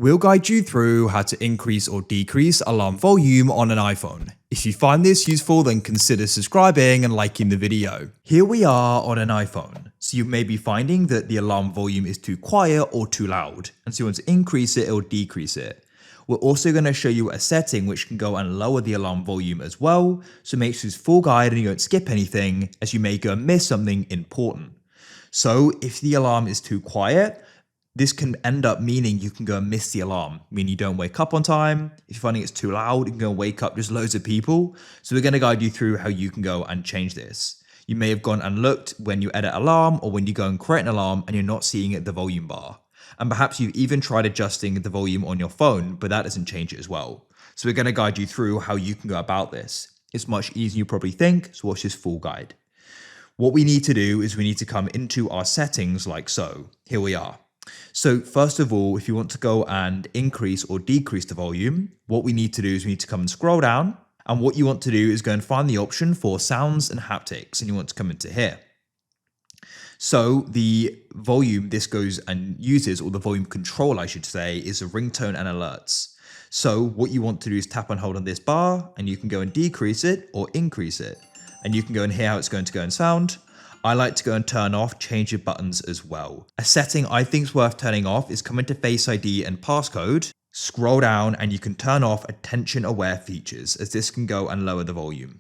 We'll guide you through how to increase or decrease alarm volume on an iPhone. If you find this useful, then consider subscribing and liking the video. Here we are on an iPhone. So you may be finding that the alarm volume is too quiet or too loud, and so you want to increase it or decrease it. We're also going to show you a setting which can go and lower the alarm volume as well, so make sure it's full guide and you don't skip anything, as you may go and miss something important. So if the alarm is too quiet, this can end up meaning you can go and miss the alarm, meaning you don't wake up on time. If you're finding it's too loud, you can go and wake up just loads of people. So we're going to guide you through how you can go and change this. You may have gone and looked when you edit alarm or when you go and create an alarm and you're not seeing it at the volume bar. And perhaps you've even tried adjusting the volume on your phone, but that doesn't change it as well. So we're going to guide you through how you can go about this. It's much easier than you probably think, so watch this full guide. What we need to do is we need to come into our settings like so. Here we are. So first of all, if you want to go and increase or decrease the volume, what we need to do is we need to come and scroll down. And what you want to do is go and find the option for sounds and haptics, and you want to come into here. So the volume this goes and uses, or the volume control I should say, is a ringtone and alerts. So what you want to do is tap and hold on this bar, and you can go and decrease it or increase it. And you can go and hear how it's going to go and sound. I like to go and turn off change your buttons as well. A setting I think is worth turning off is come into Face ID and passcode, scroll down, and you can turn off attention aware features, as this can go and lower the volume.